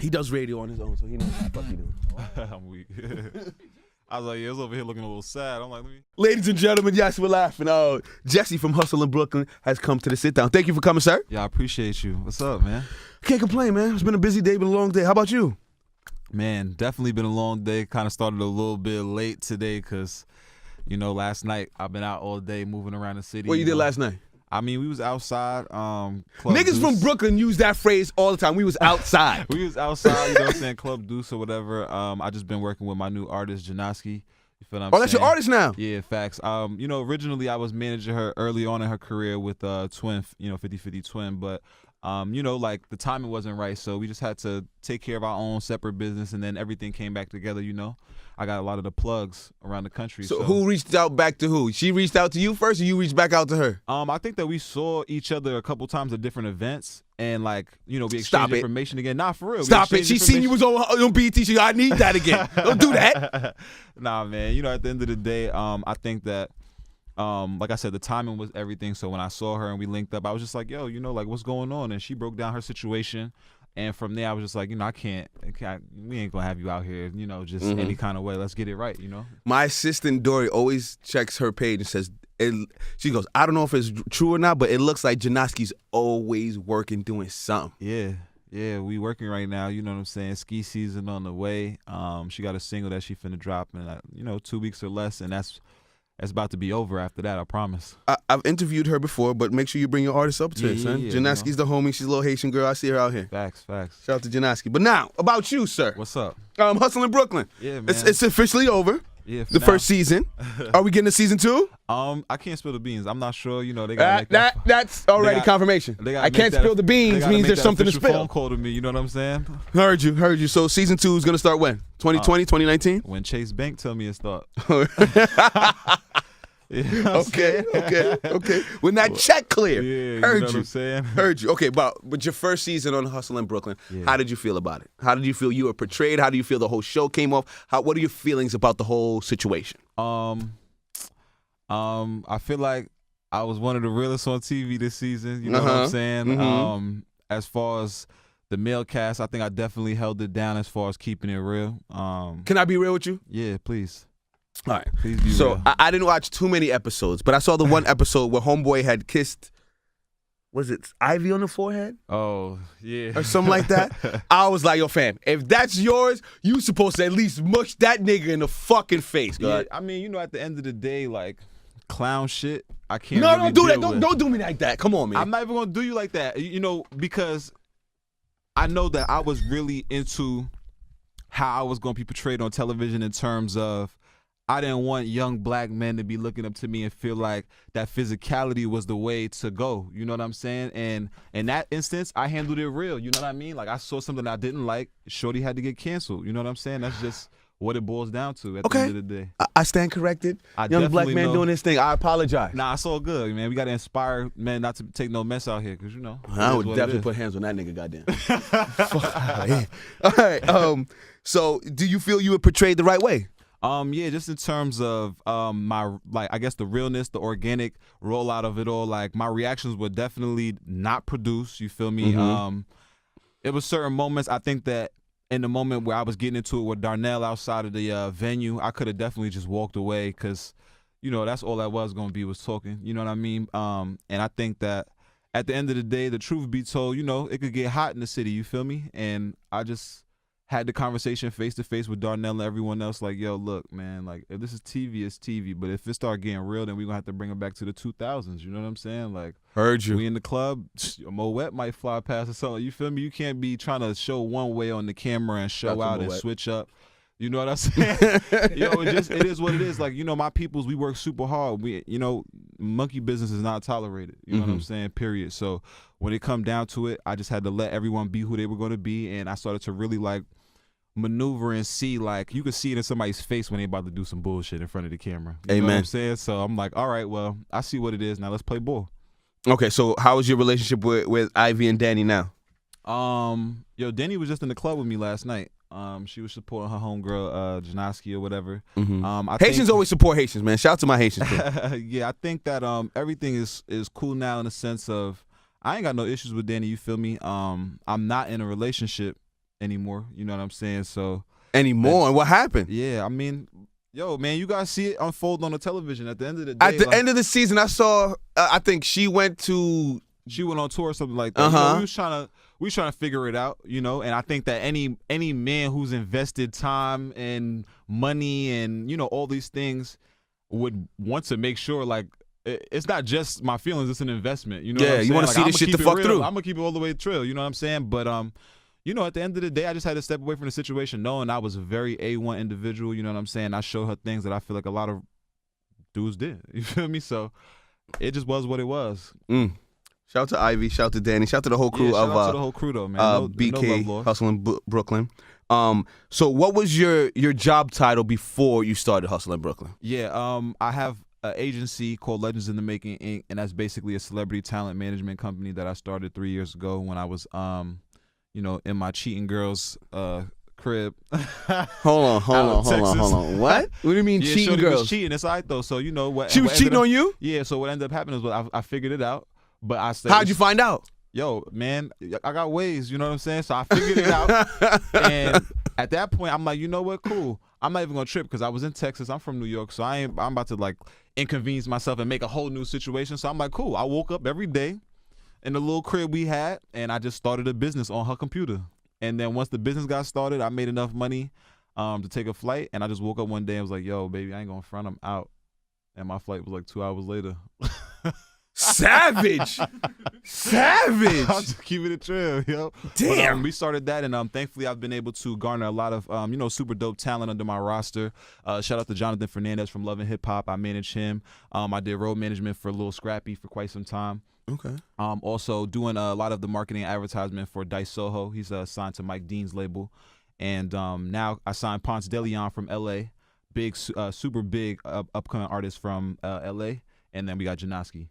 He does radio on his own, so he knows what the fuck he doing. I'm weak. I was like, yeah, I was over here looking a little sad. I'm like, let me. Ladies and gentlemen, yes, we're laughing. Jesse from Hustle in Brooklyn has come to the sit down. Thank you for coming, sir. Yeah, I appreciate you. What's up, man? Can't complain, man. It's been a busy day, been a long day. How about you? Man, definitely been a long day. Kind of started a little bit late today because, last night I've been out all day moving around the city. What you did last night? I mean, we was outside. Club Niggas Deuce. from Brooklyn use that phrase all the time. We was outside. We was outside, you know what I'm saying, Club Deuce or whatever. I just been working with my new artist, Jennaske. You feel what I'm saying? Oh, that's your artist now? Yeah, facts. Originally I was managing her early on in her career with Twin, 50-50 Twin, but like the timing wasn't right, so we just had to take care of our own separate business, and then everything came back together, I got a lot of the plugs around the country. So who reached out back to who? She reached out to you first, or you reached back out to her? I think that we saw each other a couple times at different events, and we exchanged information again. Nah, for real. Stop it. She seen you was on BET. She I need that again. Don't do that. Nah, man. At the end of the day, I think that, like I said, the timing was everything. So when I saw her and we linked up, I was just like, yo, what's going on? And she broke down her situation. And from there, I was just like, we ain't gonna have you out here, just any kind of way. Let's get it right, My assistant Dory always checks her page and says, she goes, I don't know if it's true or not, but it looks like Jannaske's always working, doing something. Yeah, we working right now. You know what I'm saying? Ski season on the way. She got a single that she finna drop in 2 weeks or less, and that's about to be over after that, I promise. I've interviewed her before, but make sure you bring your artist up to her, son. Yeah, Jannaske's the homie. She's a little Haitian girl. I see her out here. Facts. Shout out to Jennaske. But now, about you, sir. What's up? Hustle in Brooklyn. Yeah, man. It's officially over. Yeah, the first season. Are we getting a season 2? I can't spill the beans. I'm not sure. They got that's already confirmation. I can't spill the beans means there's something to spill. Phone call to me. You know what I'm saying? Heard you. So season 2 is gonna start when? 2020, 2019? When Chase Bank tell me it start. Okay. When that check clear. Yeah, Heard you know what I'm saying? Heard you. Okay, but your first season on Hustle in Brooklyn, how did you feel about it? How did you feel you were portrayed? How do you feel the whole show came off? What are your feelings about the whole situation? I feel like I was one of the realest on TV this season. You know what I'm saying? Mm-hmm. As far as the male cast, I think I definitely held it down as far as keeping it real. Can I be real with you? Yeah, please. All right. Please be real. I didn't watch too many episodes, but I saw the one episode where Homeboy had kissed, was it Ivy on the forehead? Oh, yeah. Or something like that. I was like, yo, fam, if that's yours, you supposed to at least mush that nigga in the fucking face, God. Yeah, I mean, at the end of the day, like, clown shit, I can't No, really don't do that. deal with. Don't do me like that. Come on, man. I'm not even going to do you like that, because I know that I was really into how I was going to be portrayed on television in terms of I didn't want young black men to be looking up to me and feel like that physicality was the way to go. You know what I'm saying? And in that instance, I handled it real. You know what I mean? Like, I saw something I didn't like. Shorty had to get canceled. You know what I'm saying? That's just what it boils down to at the end of the day. I stand corrected. Young black man doing his thing. I apologize. Nah, it's all good, man. We got to inspire men not to take no mess out here because, I would definitely put hands on that nigga, goddamn. Fuck out of here. All right. So do you feel you were portrayed the right way? Yeah, just in terms of my, I guess the realness, the organic rollout of it all, like my reactions were definitely not produced, you feel me? Mm-hmm. It was certain moments, I think that in the moment where I was getting into it with Darnell outside of the venue, I could have definitely just walked away because, that's all I was going to be was talking, you know what I mean? And I think that at the end of the day, the truth be told, it could get hot in the city, you feel me? And I just had the conversation face to face with Darnell and everyone else, like, yo, look, man, like, if this is TV, it's TV. But if it start getting real, then we're going to have to bring it back to the 2000s. You know what I'm saying? Like, heard you. We in the club, Moet might fly past or something. You feel me? You can't be trying to show one way on the camera and show out and switch up. You know what I'm saying? It is what it is. Like, my peoples, we work super hard. We, monkey business is not tolerated. You know what I'm saying? Period. So when it come down to it, I just had to let everyone be who they were going to be. And I started to really, like, maneuver and see, like, you could see it in somebody's face when they about to do some bullshit in front of the camera. You know what I'm saying? So I'm like, all right, well, I see what it is. Now let's play ball. Okay, so how is your relationship with Ivy and Danny now? Danny was just in the club with me last night. She was supporting her homegirl, Jennaske or whatever. Haitians always support Haitians, man. Shout out to my Haitians too. Yeah, I think that everything is cool now in the sense of I ain't got no issues with Danny, you feel me? I'm not in a relationship anymore. You know what I'm saying? So anymore. And what happened? Yeah, I mean, yo, man, you guys see it unfold on the television. At the end of the day, At the end of the season, I saw. I think she went on tour or something like that. You know, we was trying to figure it out, you know. And I think that any man who's invested time and money and, you know, all these things would want to make sure, like, it's not just my feelings, it's an investment. You know what I'm saying? You want to see this shit to fuck through. I'm gonna keep it all the way true, you know what I'm saying? But you know, at the end of the day, I just had to step away from the situation knowing I was a very A1 individual, you know what I'm saying? I showed her things that I feel like a lot of dudes did. You feel me? So it just was what it was. Shout out to Ivy, shout out to Danny, shout out to the whole crew shout out to the whole crew though, man. BK no Hustling Brooklyn. So what was your job title before you started Hustling Brooklyn? Yeah, I have an agency called Legends in the Making Inc., and that's basically a celebrity talent management company that I started 3 years ago when I was you know, in my cheating girl's crib. Hold on. What do you mean cheating girls? Was cheating. It's all right though. So you know what? She was cheating on you? Yeah. So what ended up happening is I figured it out. But I said, how'd you find out? Yo, man, I got ways. You know what I'm saying? So I figured it out. And at that point, I'm like, you know what? Cool. I'm not even gonna trip because I was in Texas. I'm from New York, so I'm about to like inconvenience myself and make a whole new situation. So I'm like, cool. I woke up every day in the little crib we had, and I just started a business on her computer. And then once the business got started, I made enough money to take a flight. And I just woke up one day and was like, yo, baby, I ain't gonna front. I'm out. And my flight was like 2 hours later. Savage. I'm just keeping it trail, yo. Damn. But, we started that, and thankfully I've been able to garner a lot of you know, super dope talent under my roster. Shout out to Jonathan Fernandez from Love and Hip Hop. I managed him. I did road management for Lil Scrappy for quite some time. Okay. Also doing a lot of the marketing and advertisement for Dice Soho. He's signed to Mike Dean's label, and now I signed Ponce de Leon from L.A. Big, super big upcoming artist from L.A. And then we got Jennaske.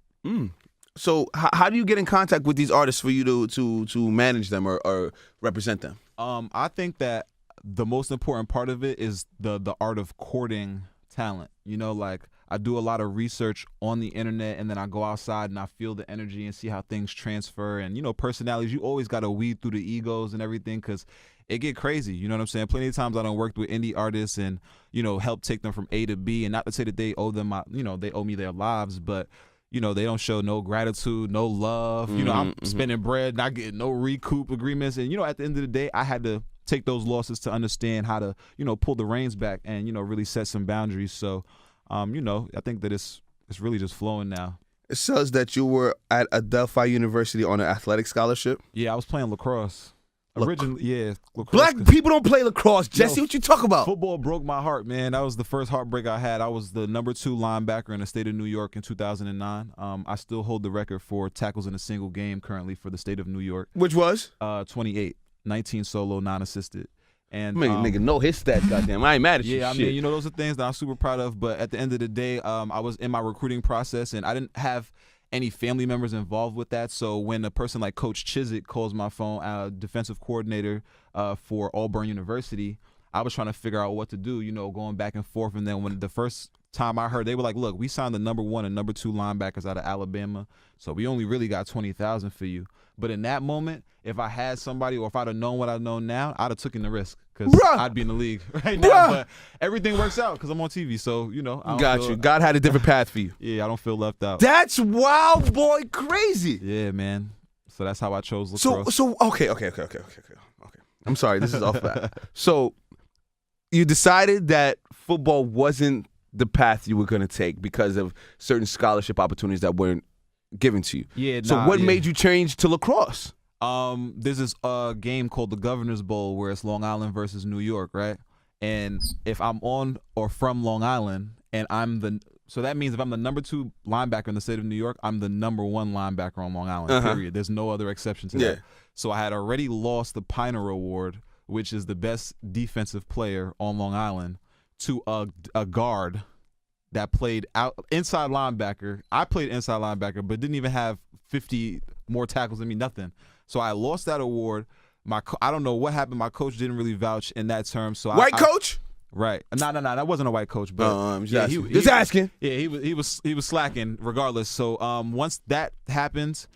So how do you get in contact with these artists for you to manage them or represent them? I think that the most important part of it is the art of courting talent. You know, like I do a lot of research on the internet, and then I go outside and I feel the energy and see how things transfer. And, you know, personalities, you always got to weed through the egos and everything because it get crazy. You know what I'm saying? Plenty of times I done worked with indie artists and, you know, help take them from A to B. And not to say that they owe them, you know, they owe me their lives, but you know, they don't show no gratitude, no love. You know, I'm spending bread, not getting no recoup agreements. And, you know, at the end of the day, I had to take those losses to understand how to, you know, pull the reins back and, you know, really set some boundaries. So, you know, I think that it's really just flowing now. It says that you were at Adelphi University on an athletic scholarship. Yeah, I was playing lacrosse. Originally, yeah. Lacrosse. Black people don't play lacrosse. Jesse, what you talk about? Football broke my heart, man. That was the first heartbreak I had. I was the #2 linebacker in the state of New York in 2009. I still hold the record for tackles in a single game currently for the state of New York. Which was? 28. 19 solo, 9 assisted. And nigga, know his stats, goddamn. I ain't mad at you. Yeah, I mean, you know, those are things that I'm super proud of. But at the end of the day, I was in my recruiting process, and I didn't have any family members involved with that. So when a person like Coach Chiswick calls my phone, defensive coordinator for Auburn University, I was trying to figure out what to do, you know, going back and forth. And then when the first time I heard, they were like, look, we signed the #1 and #2 linebackers out of Alabama, so we only really got $20,000 for you. But in that moment, if I had somebody or if I'd have known what I know now, I'd have taken the risk because I'd be in the league right now. But everything works out because I'm on TV, so, you know. Got you. God had a different path for you. Yeah, I don't feel left out. That's wild, boy, crazy. Yeah, man. So that's how I chose lacrosse. So okay. I'm sorry, this is off that. So you decided that football wasn't the path you were going to take because of certain scholarship opportunities that weren't given to you. Yeah. So what made you change to lacrosse? There's this game called the Governor's Bowl where it's Long Island versus New York, right? And if I'm on or from Long Island and so that means if I'm the #2 linebacker in the state of New York, I'm the #1 linebacker on Long Island, period. There's no other exception to that. So I had already lost the Piner Award, which is the best defensive player on Long Island, to a guard that played out inside linebacker. I played inside linebacker, but didn't even have 50 more tackles than me, nothing. So I lost that award. I don't know what happened. My coach didn't really vouch in that term. So White coach? Right. No, that wasn't a white coach. But just asking. Yeah, he was slacking regardless. So once that happened,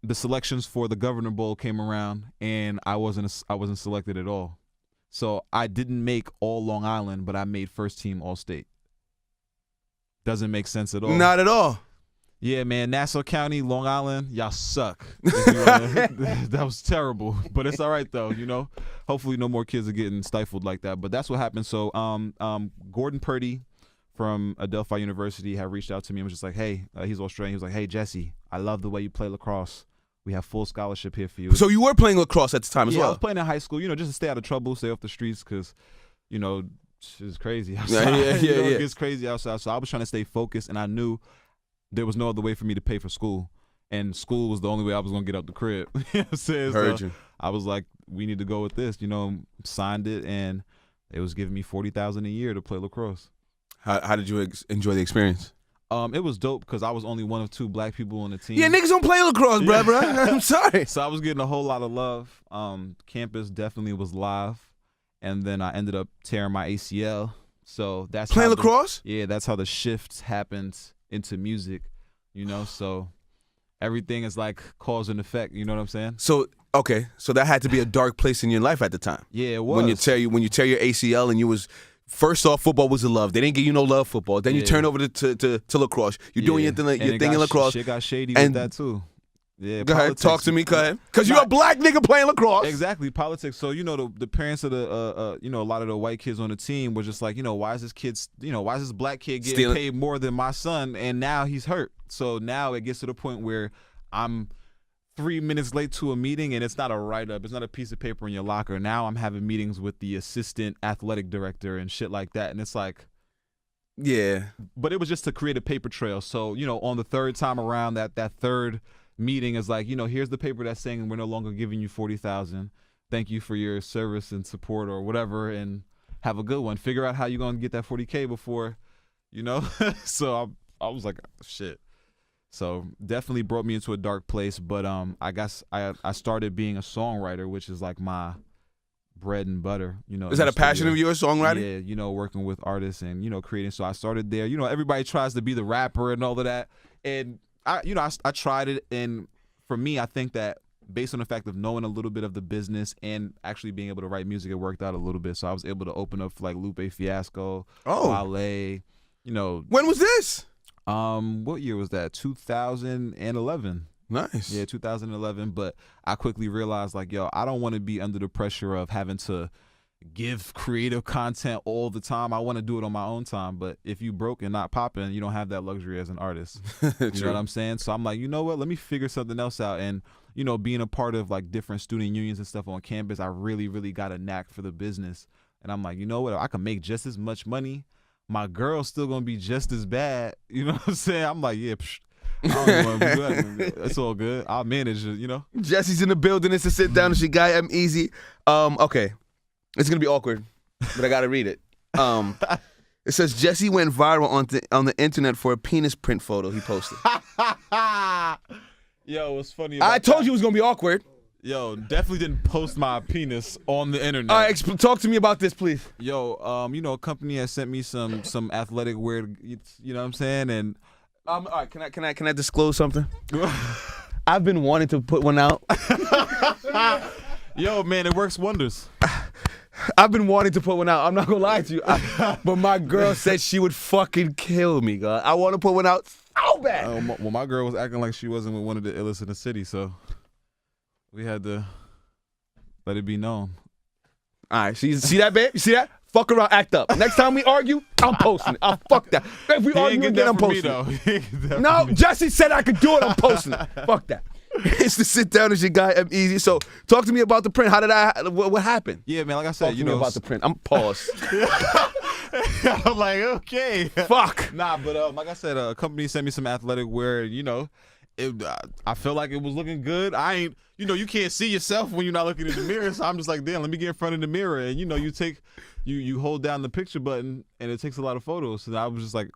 the selections for the Governor Bowl came around, and I wasn't selected at all. So I didn't make all Long Island, but I made first team All State. Doesn't make sense at all. Not at all. Yeah, man, Nassau County, Long Island, y'all suck. That was terrible, but it's all right though. Hopefully no more kids are getting stifled like that. But that's what happened. So, Gordon Purdy from Adelphi University had reached out to me and was just like, "Hey, he's Australian." He was like, "Hey, Jesse, I love the way you play lacrosse. We have full scholarship here for you." So you were playing lacrosse at the time as well? Yeah, I was playing in high school. Just to stay out of trouble, stay off the streets, because, it's crazy outside. Yeah. It gets crazy outside. So I was trying to stay focused, and I knew there was no other way for me to pay for school, and school was the only way I was gonna get out the crib. You know what I'm saying? Heard you. I was like, we need to go with this. Signed it, and it was giving me $40,000 a year to play lacrosse. How did you enjoy the experience? It was dope because I was only one of 2 black people on the team. Yeah, niggas don't play lacrosse, bro. I'm sorry. So I was getting a whole lot of love. Campus definitely was live, and then I ended up tearing my ACL. So that's playing lacrosse. Yeah, that's how the shift happened into music. So everything is like cause and effect. You know what I'm saying? So okay, so that had to be a dark place in your life at the time. Yeah, it was. When you tear your ACL and you was. First off, football was the love. They didn't give you no love football. Then you turn over to lacrosse. You're doing your thing in lacrosse. Shit got shady with that too. Yeah, go ahead, talk to me. Go ahead, because you're a black nigga playing lacrosse. Exactly, politics. So the parents of the a lot of the white kids on the team were just like, why is this black kid getting paid more than my son, and now he's hurt. So now it gets to the point where I'm 3 minutes late to a meeting, and it's not a write-up. It's not a piece of paper in your locker. Now I'm having meetings with the assistant athletic director and shit like that, and it's like, yeah. But it was just to create a paper trail. So on the third time around, that third meeting is like, here's the paper that's saying we're no longer giving you $40,000. Thank you for your service and support or whatever, and have a good one. Figure out how you're gonna get that $40K before, So I was like, shit. So definitely brought me into a dark place, but I guess I started being a songwriter, which is like my bread and butter. Is that a passion of yours, songwriting? Yeah, working with artists and creating. So I started there. Everybody tries to be the rapper and all of that, and I tried it, and for me, I think that based on the fact of knowing a little bit of the business and actually being able to write music, it worked out a little bit. So I was able to open up for like Lupe Fiasco, Wale. When was this? What year was that? 2011. Nice. Yeah, 2011. But I quickly realized, like, I don't want to be under the pressure of having to give creative content all the time. I want to do it on my own time. But if you broke and not popping, you don't have that luxury as an artist. You know what I'm saying? So I'm like, you know what? Let me figure something else out. And, being a part of like different student unions and stuff on campus, I really, really got a knack for the business. And I'm like, you know what? I can make just as much money. My girl's still gonna be just as bad. You know what I'm saying? I'm like, yeah, I don't even want to do that. It's all good. I'll manage it, Jesse's in the building. It's a sit down. It's your guy, EmEz. Okay. It's gonna be awkward, but I gotta read it. It says Jesse went viral on the internet for a penis print photo he posted. Yo, what's funny? I told you it was gonna be awkward. Yo, definitely didn't post my penis on the internet. All right, talk to me about this, please. Yo, a company has sent me some athletic wear. You know what I'm saying? And all right, can I disclose something? I've been wanting to put one out. Yo, man, it works wonders. I've been wanting to put one out. I'm not gonna lie to you, but my girl said she would fucking kill me, God. I want to put one out so bad. Well, my girl was acting like she wasn't with one of the illest in the city, so we had to let it be known. All right, see that, babe? You see that? Fuck around, act up. Next time we argue, I'm posting it. I'll fuck that. If we argue again, I'm posting it. No, Jesse said I could do it. I'm posting it. Fuck that. It's the sit down as your guy, EmEz. So talk to me about the print. What happened? Yeah, man, like I said, talk to me about the print. I'm paused. I'm like, okay. Fuck. Nah, but like I said, a company sent me some athletic wear, I feel like it was looking good. I ain't, you can't see yourself when you're not looking in the mirror. So I'm just like, damn, let me get in front of the mirror. And, you hold down the picture button and it takes a lot of photos. So I was just like,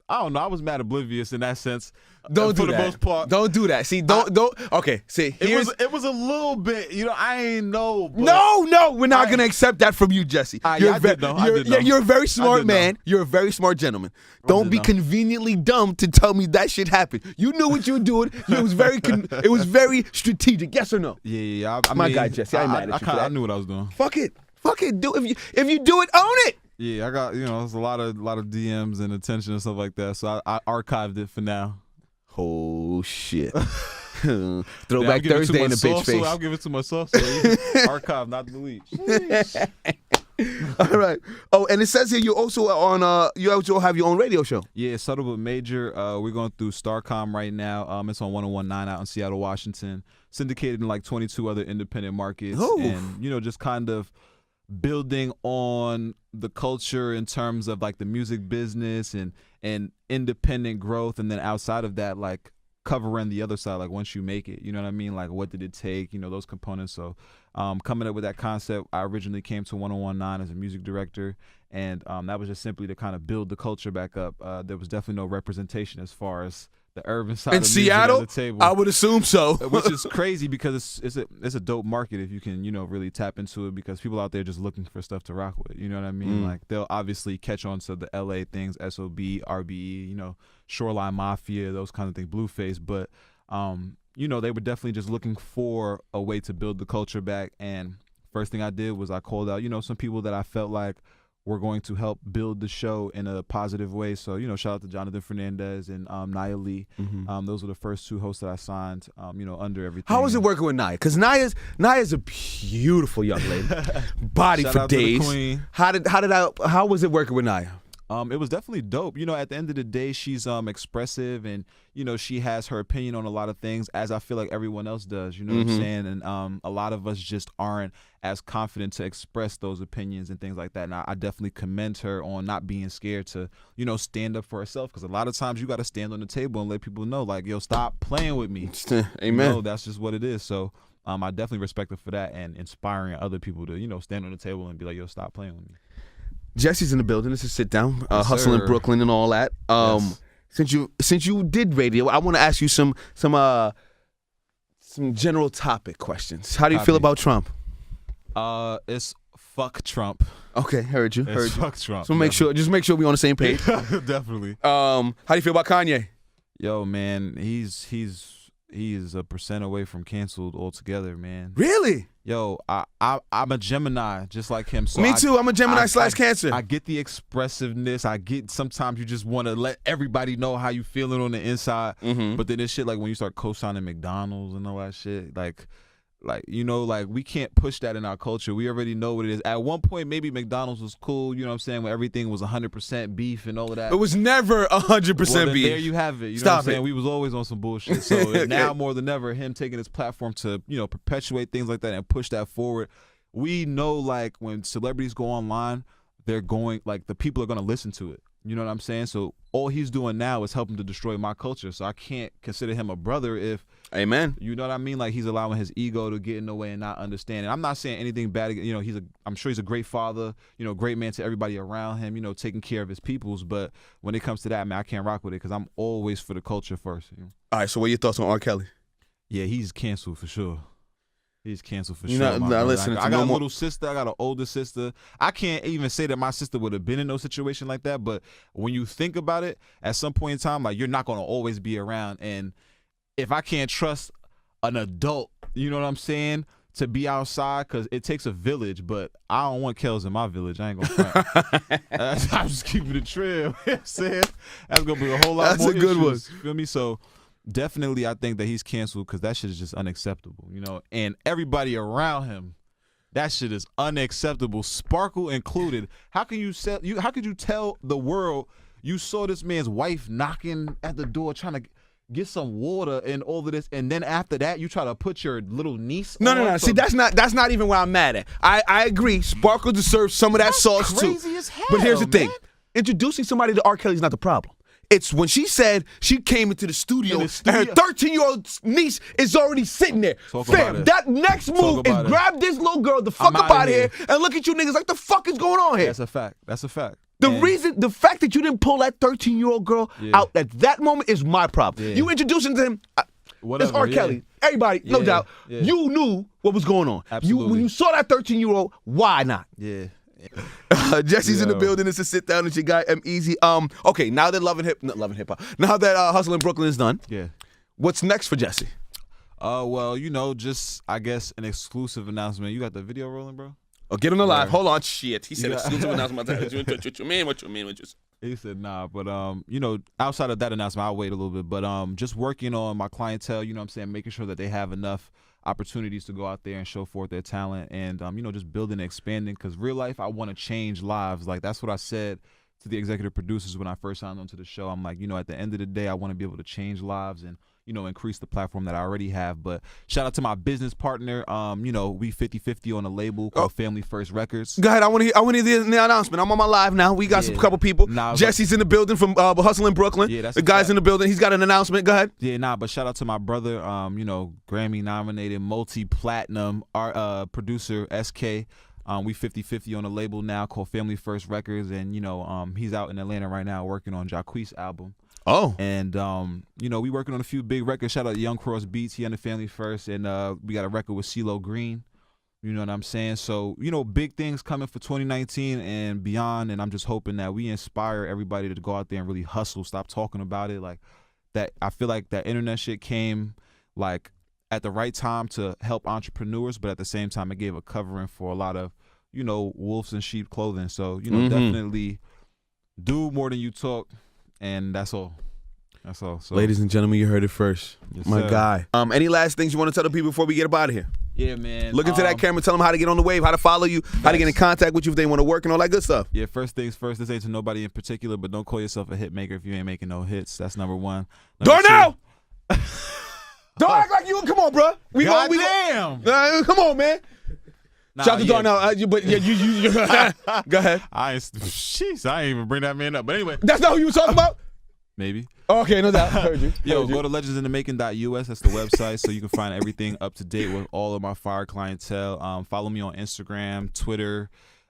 I don't know. I was mad oblivious in that sense. Don't do for that. the most part. Don't do that. See, don't. Okay, see, It was a little bit. I ain't know. But no, we're not gonna accept that from you, Jesse. I did know. You're a very smart man. You're a very smart gentleman. Don't be conveniently dumb to tell me that shit happened. You knew what you were doing. It was very strategic. Yes or no? Yeah. My guy, Jesse. I ain't mad at you for that. I knew what I was doing. Fuck it. Do if you do it, own it. Yeah, I got there's a lot of DMs and attention and stuff like that. So I archived it for now. Oh shit. Throwback Thursday in the bitch face. I'll give it to myself. So archive, not delete. All right. Oh, and it says here you also have your own radio show. Yeah, Subtle but Major. We're going through Starcom right now. It's on 101.9 out in Seattle, Washington. Syndicated in like 22 other independent markets. Ooh. And just kind of building on the culture in terms of like the music business and independent growth, and then outside of that, like covering the other side, like once you make it, you know what I mean? Like what did it take, those components. So coming up with that concept, I originally came to 101.9 as a music director, and that was just simply to kind of build the culture back up. There was definitely no representation as far as the urban side in of music Seattle, at the table. I would assume so. Which is crazy because it's a dope market if you can, really tap into it, because people out there just looking for stuff to rock with. You know what I mean? Like they'll obviously catch on to the LA things, SOB, RBE, Shoreline Mafia, those kind of things, Blueface, but they were definitely just looking for a way to build the culture back. And first thing I did was I called out, some people that I felt like were going to help build the show in a positive way. So, shout out to Jonathan Fernandez and Nia Lee. Those were the first two hosts that I signed, under everything. How was it working with Nia? Because Nia's a beautiful young lady. Body Shout for out to the days. queen. How was it working with Nia? It was definitely dope. At the end of the day, she's expressive, and she has her opinion on a lot of things, as I feel like everyone else does. You know what I'm saying? And a lot of us just aren't as confident to express those opinions and things like that. And I definitely commend her on not being scared to stand up for herself, because a lot of times you got to stand on the table and let people know, like, yo, stop playing with me. Amen. That's just what it is. So I definitely respect her for that, and inspiring other people to stand on the table and be like, yo, stop playing with me. Jesse's in the building. This is Sit Down, Yes, Hustle in sir. Brooklyn and all that. Yes. Since you did radio, I want to ask you some general topic questions. How do you feel about Trump? It's fuck Trump. Okay, heard you. It's fuck Trump. So make sure we're on the same page. Definitely. How do you feel about Kanye? Yo, man, he is 1% away from canceled altogether, man. Really? Yo, I'm a Gemini, just like him. So Me too. I'm a Gemini / Cancer. I get the expressive-ness. I get sometimes you just want to let everybody know how you feeling on the inside. But then this shit, like when you start co-signing McDonald's and all that shit, like we can't push that in our culture. We already know what it is. At one point, maybe McDonald's was cool, you know what I'm saying, when everything was 100% beef and all of that. It was never 100% beef. There you have it. You know Stop what I'm saying? it. We was always on some bullshit. So now more than ever, him taking his platform to, perpetuate things like that and push that forward. We know, like, when celebrities go online, they're going, like, the people are going to listen to it. You know what I'm saying? So all he's doing now is helping to destroy my culture. So I can't consider him a brother if, Amen. you know what I mean? Like, he's allowing his ego to get in the way and not understanding. I'm not saying anything bad. I'm sure he's a great father, great man to everybody around him, taking care of his peoples. But when it comes to that, man, I can't rock with it because I'm always for the culture first. All right, so what are your thoughts on R. Kelly? Yeah, he's canceled for sure. He's canceled for You're sure. not listening to I got no a more. little sister. I got an older sister. I can't even say that my sister would have been in no situation like that. But when you think about it, at some point in time, like, you're not going to always be around. And if I can't trust an adult, you know what I'm saying, to be outside, because it takes a village, but I don't want Kels in my village. I ain't going to front. I'm just keeping it trail. You know what I'm saying? That's going to be a whole lot more That's a good one. issues. You feel me? So definitely I think that he's canceled because that shit is just unacceptable, and everybody around him, that shit is unacceptable, Sparkle included. How could you tell the world you saw this man's wife knocking at the door trying to get some water and all of this, and then after that you try to put your little niece No. See, that's not even where I'm mad at. I agree. Sparkle deserves some of that sauce crazy too. as hell, but here's the thing: man. introducing somebody to R. Kelly is not the problem. It's when she said she came into the studio and her 13-year-old niece is already sitting there. Fam, that next move is grab this little girl the fuck up out of here and look at you niggas like the fuck is going on here. That's a fact. The fact that you didn't pull that 13-year-old girl out at that moment is my problem. You introducing to him, it's R. Kelly. Everybody, no doubt. You knew what was going on. Absolutely. When you saw that 13-year-old, why not? Yeah. Jesse's in the building. It's a sit down. It's your guy EmEz. Okay, now that not loving hip hop. Now that Hustle in Brooklyn is done. Yeah. What's next for Jesse? Well, just I guess an exclusive announcement. You got the video rolling, bro? Oh, get him alive. Hold on. Shit. He said exclusive announcement. What you mean? What you mean? He said nah, but outside of that announcement, I'll wait a little bit. But just working on my clientele, you know what I'm saying, making sure that they have enough opportunities to go out there and show forth their talent, and just building and expanding, because real life, I want to change lives. Like, that's what I said to the executive producers when I first signed on to the show. I'm like, at the end of the day, I want to be able to change lives and increase the platform that I already have. But shout out to my business partner. We 50-50 on a label called Family First Records. Go ahead. I want to hear the announcement. I'm on my live now. We got a couple people. Jesse's in the building from Hustle in Brooklyn. Yeah, the guy's in the building. He's got an announcement. Go ahead. Yeah, but shout out to my brother, Grammy nominated, multi-platinum producer SK. We 50-50 on a label now called Family First Records, and he's out in Atlanta right now working on Jacquees' album. Oh. And, we working on a few big records. Shout out to Young Cross Beats. He on the Family First. And we got a record with CeeLo Green. You know what I'm saying? So, big things coming for 2019 and beyond. And I'm just hoping that we inspire everybody to go out there and really hustle. Stop talking about it. Like, that. I feel like that internet shit came, like, at the right time to help entrepreneurs. But at the same time, it gave a covering for a lot of, wolves in sheep clothing. So, definitely do more than you talk. And that's all. That's all. So, ladies and gentlemen, you heard it first. Yes, my sir. guy. Any last things you want to tell the people before we get up out of here? Yeah, man. Look into that camera. Tell them how to get on the wave, how to follow you, how to get in contact with you if they want to work and all that good stuff. Yeah, first things first. This ain't to nobody in particular, but don't call yourself a hit maker if you ain't making no hits. That's number one. Darnell! Don't act like you. Come on, bro. Damn. Come on, man. Shout out to Darnell. You go ahead. I ain't even bring that man up. But anyway. That's not who you were talking about? Maybe. Okay, no doubt. Heard you. Go to legendsindthemaking.us. That's the website, so you can find everything up to date with all of my fire clientele. Follow me on Instagram, Twitter,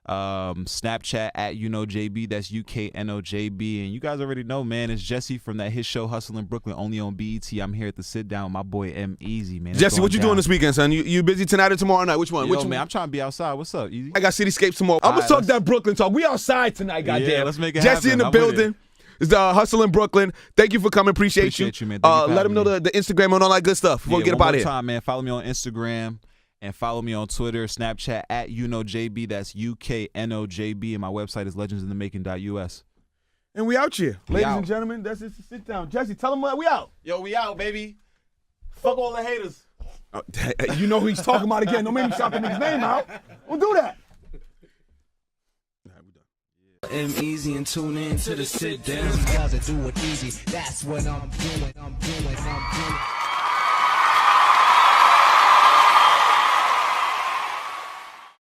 Snapchat at JB. That's UKNOJB. And you guys already know, man, it's Jesse from that hit show Hustle in Brooklyn, only on BET. I'm here at the sit down with my boy EmEz, man. Jesse, what you doing this weekend, son? You busy tonight or tomorrow night? Which one? Man, I'm trying to be outside. What's up, Easy? I got Cityscapes tomorrow. I'm gonna talk that Brooklyn talk. We outside tonight, goddamn. Yeah, let's make it Jesse happen. in the building. It's the Hustle in Brooklyn. Thank you for coming. Appreciate you, man. Let them know the Instagram and all that good stuff before we get up out of here. One more time, man. Follow me on Instagram and follow me on Twitter, Snapchat at JB. That's UKNOJB. And my website is legendsindthemaking.us. And we out here, ladies and gentlemen. That's just a sit down. Jesse, tell them we out. Yo, we out, baby. Fuck all the haters. You know who he's talking about again. Don't make me shout the nigga's name out. Don't do that. EmEz and tune in to the sit down. Gotta do it easy. That's what I'm doing.